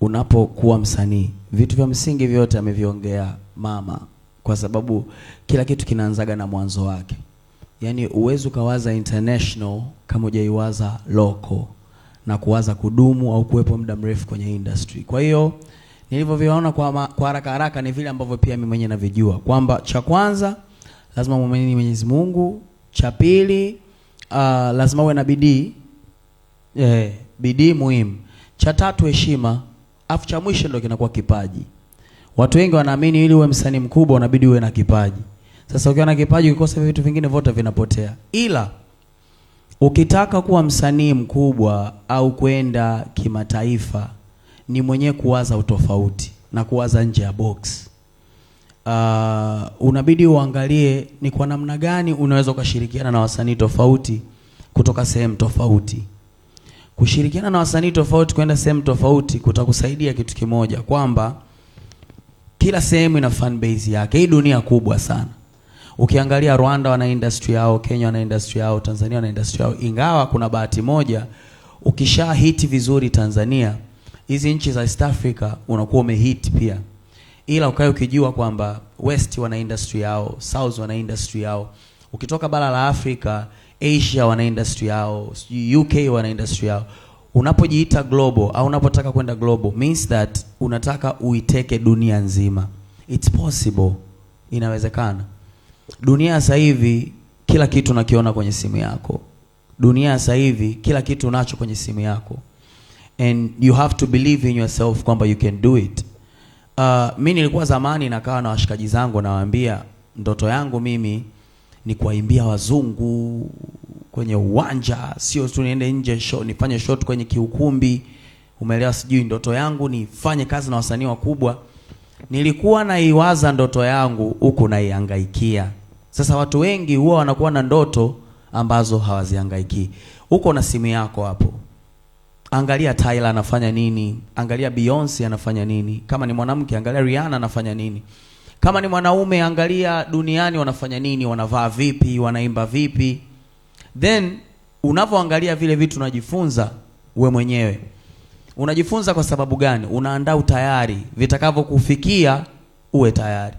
unapokuwa msanii, vitu vya msingi vyote ameviongea mama, kwa sababu kila kitu kinaanzaga na mwanzo wake. Yaani uwezo kawaza international kama hujaiwaza local na kuwaza kudumu au kuwepo muda mrefu kwenye industry. Kwa hiyo nilivyoviona kwa haraka haraka ni vile ambavyo pia mimi mwenyewe navijua kwamba cha kwanza lazima muamini Mwenyezi Mungu, cha pili lazima uwe na bidii. Bidii muhimu. Cha tatu heshima, afu cha mwisho ndio kinakuwa kipaji. Watu wengi wanaamini ili uwe msanii mkubwa unabidi uwe na kipaji. Sasa ukiwa na kipaji ukikosa vitu vingine vyote vinapotea. Ila ukitaka kuwa msanii mkubwa au kwenda kimataifa ni mwenyewe kuwaza utofauti na kuwaza nje ya box. Unabidi uangalie ni kwa namna gani unaweza kushirikiana na wasanii tofauti kutoka sehemu tofauti. Kushirikiana na wasanii tofauti kwenda sehemu tofauti kutakusaidia kitu kimoja, kwamba kila sehemu ina fan base yake. Hii dunia kubwa sana. Ukiangalia Rwanda wana industry yao, Kenya wana industry yao, Tanzania wana industry yao. Ingawa kuna bahati moja, ukisha hit vizuri Tanzania, hizi nchi za East Africa unakuwa umehit pia. Ila ukae ukijua kwamba West wana industry yao, South wana industry yao. Ukitoka bara la Afrika, Asia wana industry yao, UK wana industry yao. Unapojiita global au unapotaka kwenda global means that unataka uiteke dunia nzima. It's possible. Inawezekana. Dunia sasa hivi kila kitu unakiona kwenye simu yako. Dunia sasa hivi kila kitu unacho kwenye simu yako. And you have to believe in yourself kwamba you can do it. Mimi nilikuwa zamani nakaa na washikaji zangu nawaambia ndoto yangu mimi ni kuwaimbia wazungu kwenye uwanja, sio tu niende nje show, nifanye shot kwenye kiukumbi. Umeelewa? Sijui ndoto yangu nifanye kazi na wasanii wakubwa. Nilikuwa naiwaza ndoto yangu huku naihangaikia. Sasa watu wengi huwa wanakuwa na ndoto ambazo hawazihangaiki. Uko na simu yako hapo. Angalia Tyler anafanya nini, angalia Beyonce anafanya nini. Kama ni mwanamke angalia Rihanna anafanya nini. Kama ni mwanaume angalia duniani wanafanya nini, wanavaa vipi, wanaimba vipi. Then unapoangalia vile vitu unajifunza wewe mwenyewe. Unajifunza kwa sababu gani? Unaandaa utayari vitakavyokufikia uwe tayari.